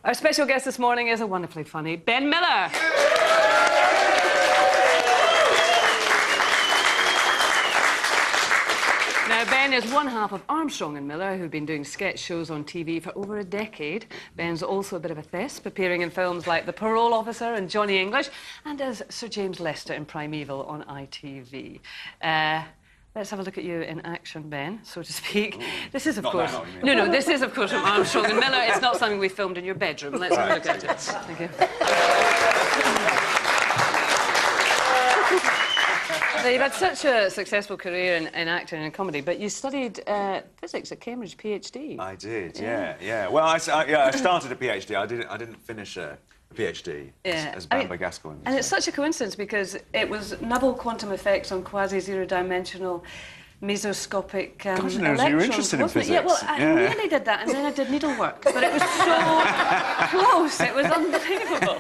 Our special guest this morning is a wonderfully funny Ben Miller. Now, Ben is one half of Armstrong and Miller, who've been doing sketch shows on TV for over a decade. Ben's also a bit of a thesp, appearing in films like The Parole Officer and Johnny English, and as Sir James Lester in Primeval on ITV. Let's have a look at you in action, Ben, so to speak. Ooh, this is, of course... No, this is, of course, from Armstrong and Miller. It's not something we filmed in your bedroom. Let's have a look at it. Thank you. Now, you've had such a successful career in acting and comedy, but you studied physics at Cambridge, PhD. I did, yeah. Well, I started a PhD. I didn't finish a PhD as banned by Gascoigne. And it's such a coincidence because it was novel quantum effects on quasi-zero-dimensional mesoscopic Gosh, I electrons, you were interested in wasn't physics. it? Yeah, well, I nearly did that, and then I did needlework, but it was so close, it was unbelievable.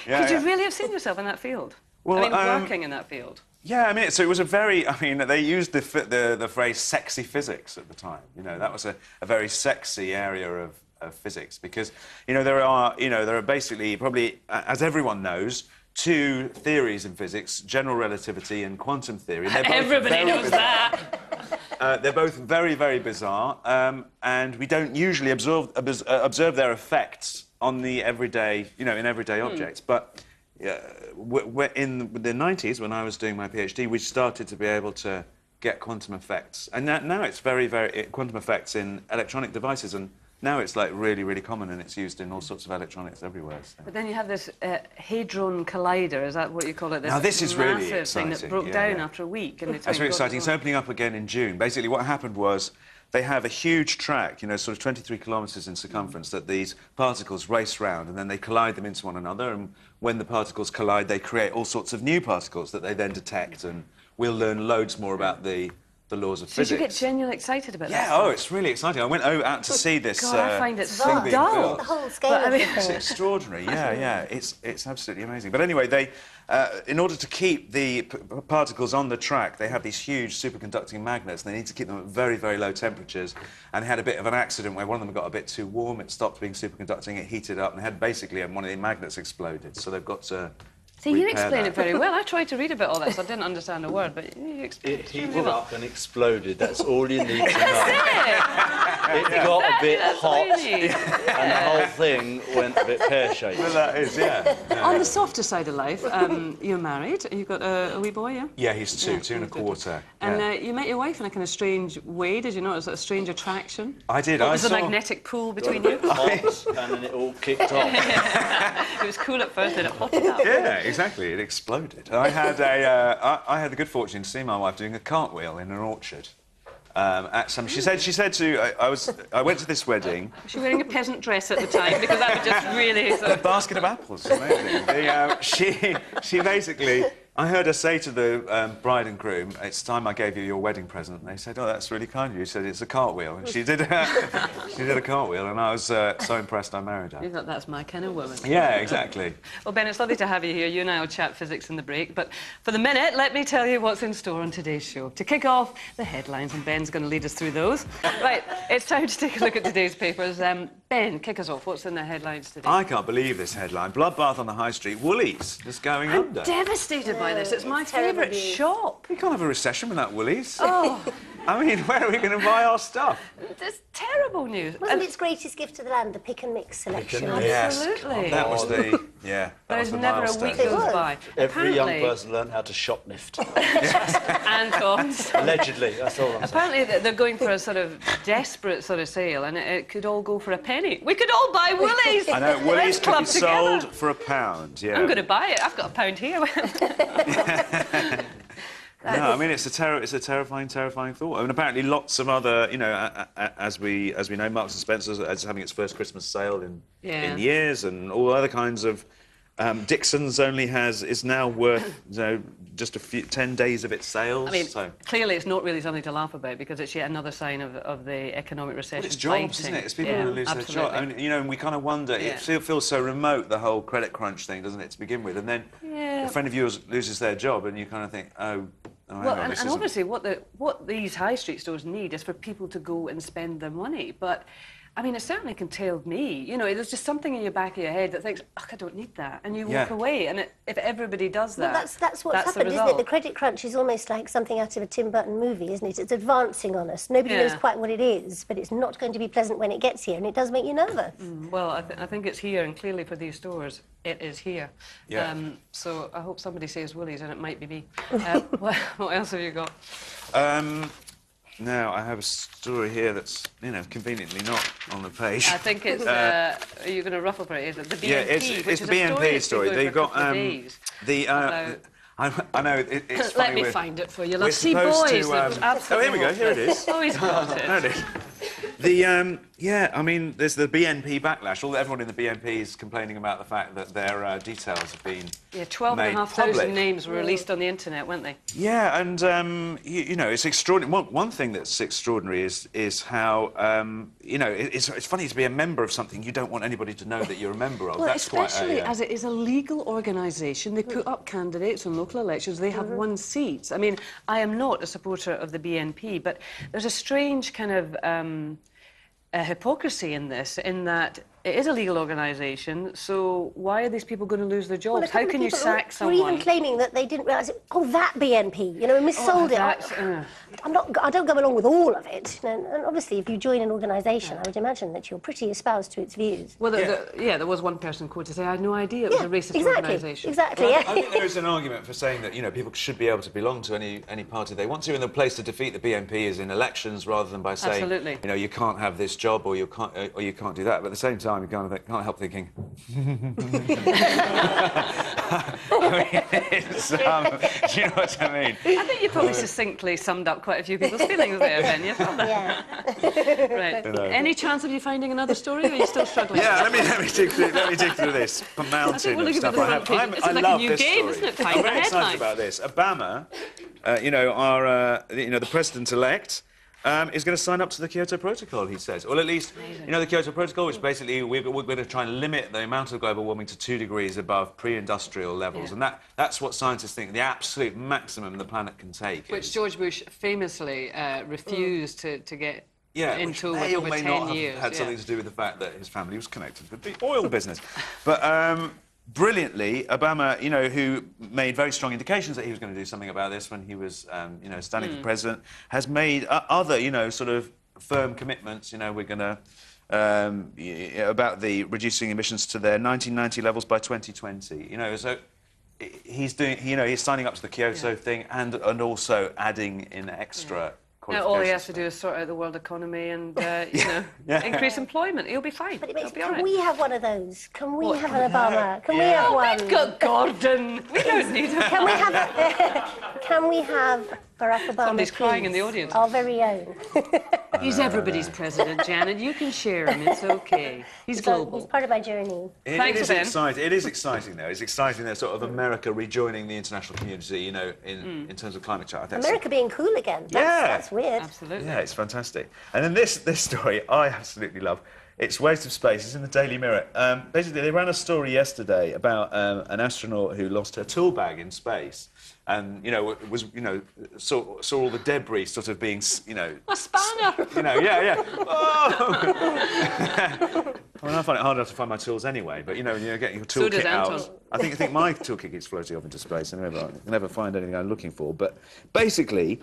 Could you really have seen yourself in that field? Well, working in that field? Yeah, I mean, so it was a very... I mean, they used the phrase sexy physics at the time. You know, that was a very sexy area of physics because, there are basically, probably, as everyone knows, two theories in physics, general relativity and quantum theory. Everybody knows that. They're both very, very bizarre, and we don't usually observe their effects on the everyday, in everyday objects. But in the 90s, when I was doing my PhD, we started to be able to get quantum effects. And now it's very, very... quantum effects in electronic devices, and now it's, like, really, really common, and it's used in all sorts of electronics everywhere. So. But then you have this Hadron Collider, is that what you call it? Now, this is really exciting. Massive thing that broke down after a week. And that's really exciting. It's opening up again in June. Basically, what happened was they have a huge track, sort of 23 kilometres in circumference, that these particles race round, and then they collide them into one another, and when the particles collide, they create all sorts of new particles that they then detect, and we'll learn loads more about the laws of physics. Did you get genuinely excited about that? Yeah, it's really exciting. I went out to see this. God, I find it so dull. The whole scale of it. It's extraordinary, yeah. It's absolutely amazing. But anyway, they, in order to keep the particles on the track, they have these huge superconducting magnets, and they need to keep them at very, very low temperatures. And they had a bit of an accident where one of them got a bit too warm, it stopped being superconducting, it heated up, and they had basically one of the magnets exploded. So they've got to... See, you explain it very well. I tried to read about all that, so I didn't understand a word, but you explained it heated up and exploded. That's all you need to know. It got a bit hot, and the whole thing went a bit pear-shaped. Well, that is, yeah. On the softer side of life, you're married, and you've got a wee boy, yeah? Yeah, he's two and a quarter. And you met your wife in a kind of strange way, did you notice? A strange attraction? I did. Was a magnetic pull between you? Hot, and then it all kicked off. It was cool at first, then it hotted up. Yeah, exactly. It exploded. I had the good fortune to see my wife doing a cartwheel in an orchard. She said I went to this wedding. Was she wearing a peasant dress at the time? Because that would just really sort of... A basket of apples, amazing. She basically... I heard her say to the bride and groom, "It's time I gave you your wedding present." And they said, "Oh, that's really kind of you." She said, "It's a cartwheel." And she did a cartwheel, and I was so impressed I married her. You thought, that's my kind of woman. Yeah, exactly. Well, Ben, it's lovely to have you here. You and I will chat physics in the break. But for the minute, let me tell you what's in store on today's show. To kick off, the headlines, and Ben's going to lead us through those. Right, it's time to take a look at today's papers. Ben, kick us off. What's in the headlines today? I can't believe this headline. Bloodbath on the high street. Woolies is going under. I'm devastated by this. It's my favourite shop. We can't have a recession without Woolies. Oh. I mean, where are we going to buy our stuff? It's terrible news. Wasn't its greatest gift to the land the pick and mix selection? Absolutely. Yes. That was the... Yeah, that was the never milestone. a week goes by. Every young person learned how to shoplift. And thoughts. Allegedly, that's all I'm saying. Apparently they're going for a sort of desperate sort of sale, and it could all go for a penny. We could all buy Woolies. I know, Woolies could be sold together. for £1, yeah. I'm going to buy it. I've got £1 here. No, I mean, it's a terrifying thought. I mean, apparently lots of other, as we know, Marks and Spencer's is having its first Christmas sale in years, and all other kinds of... Dixon's is now worth, just 10 days of its sales. I mean, clearly it's not really something to laugh about because it's yet another sign of the economic recession. Well, it's jobs, isn't it? It's people who lose their job. I mean, and we kind of wonder, it feels so remote, the whole credit crunch thing, doesn't it, to begin with? And then a friend of yours loses their job and you kind of think, well, and obviously what these high street stores need is for people to go and spend their money. But I mean, it certainly curtailed me. You know, there's just something in your back of your head that thinks, "Ugh, I don't need that," and you walk away. And if everybody does that, well, that's what's happened, isn't it? The credit crunch is almost like something out of a Tim Burton movie, isn't it? It's advancing on us. Nobody knows quite what it is, but it's not going to be pleasant when it gets here, and it does make you nervous. Well, I think it's here, and clearly for these stores, it is here. Yeah. So I hope somebody says Woolies, and it might be me. What else have you got? Now, I have a story here that's, you know, conveniently not on the page. I think it's... are you going to ruffle for it? Is it the BNP? Yeah, it's the BNP story. They've got the... I know, it's funny. Let me find it for you. We're Let's see, supposed boys. to... oh, here we go. Here it is. Oh, he's got it. There it is. Yeah, I mean, there's the BNP backlash. Everyone in the BNP is complaining about the fact that their details have been made 12,500 names were released on the internet, weren't they? Yeah, and you know, it's extraordinary. One thing that's extraordinary is how you know, it's funny to be a member of something you don't want anybody to know that you're a member of. Well, that's especially quite as it is a legal organisation. They put up candidates in local elections. They have won seats. I mean, I am not a supporter of the BNP, but there's a strange kind of hypocrisy in this, in that it is a legal organisation, so why are these people going to lose their jobs? Well, how can you sack someone? Or even claiming that they didn't realise it. Oh, that BNP, you know, and missold it. I don't go along with all of it. And obviously, if you join an organisation, I would imagine that you're pretty espoused to its views. Well, there was one person quoted saying, I had no idea it was a racist organisation. Exactly, well, I think there is an argument for saying that, you know, people should be able to belong to any party they want to, and the place to defeat the BNP is in elections rather than by saying, you know, you can't have this job or you can't do that. But at the same time, you can't help thinking. I mean, it's, do you know what I mean? I think you probably succinctly summed up quite a few people's feelings there, Ben. Yeah. Right. Any chance of you finding another story, or are you still struggling? Yeah, let me dig through this mountain of stuff I have. I like love a new this game, story. isn't it? Find I'm the very excited headline. about this. Obama, you know, the president-elect, is going to sign up to the Kyoto Protocol, he says. Well, at least, you know, the Kyoto Protocol, which basically we're going to try and limit the amount of global warming to 2 degrees above pre-industrial levels. And that's what scientists think the absolute maximum the planet can take. Which George Bush famously refused to get into which may or over may 10 not years. have had something to do with the fact that his family was connected with the oil business. But brilliantly, Obama, you know, who made very strong indications that he was going to do something about this when he was, you know, standing for president, has made other, you know, sort of firm commitments. You know, we're going to about the reducing emissions to their 1990 levels by 2020. You know, so he's doing, you know, he's signing up to the Kyoto thing and also adding in extra. Now, all he has to do is sort out the world economy and, you know, increase employment. He'll be fine. But He'll be all can right. we have one of those? Can we have an Obama? Can we have one? We've got Gordon. We don't need him. Can we have can we have Barack Obama? Somebody's crying in the please? audience. Our very own. He's everybody's president, Janet. You can share him. It's OK. He's global. He's part of my journey. Thanks, Ben. It is exciting, though. It's exciting that sort of America rejoining the international community, you know, in terms of climate change. America being cool again. That's weird. Absolutely. Yeah, it's fantastic. And then this story I absolutely love. It's Waste of Space. It's in the Daily Mirror. Basically, they ran a story yesterday about an astronaut who lost her tool bag in space, and saw all the debris sort of being, you know, a spanner. You know, Oh! I mean, I find it hard enough to find my tools anyway, but you know, when you're getting your toolkit out, I think my toolkit is floating off into space, and I can never find anything I'm looking for. But basically,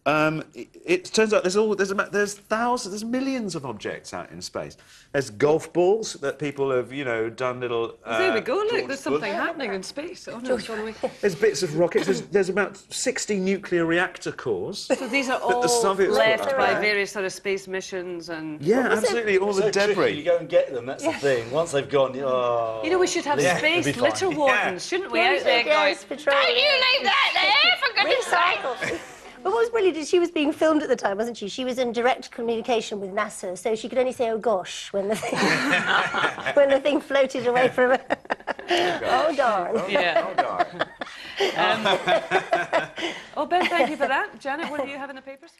it turns out there's millions of objects out in space. There's golf balls that people have, you know, done little. There we go. Look, there's something happening in space. Oh no, it's gone away. There's bits of rockets. There's about 60 nuclear reactor cores. So these are all left by various sort of space missions and. Yeah, absolutely. All the debris. Tricky. You go and get them. That's the thing. Once they've gone, You know, we should have space litter wardens, shouldn't we? Out there going, don't you leave that there, for goodness sake! But what was brilliant is she was being filmed at the time, wasn't she? She was in direct communication with NASA, so she could only say, oh gosh, when the thing, when the thing floated away from her. Oh, darn. Yeah. Oh, darn. Oh, Ben, thank you for that. Janet, what do you have in the papers?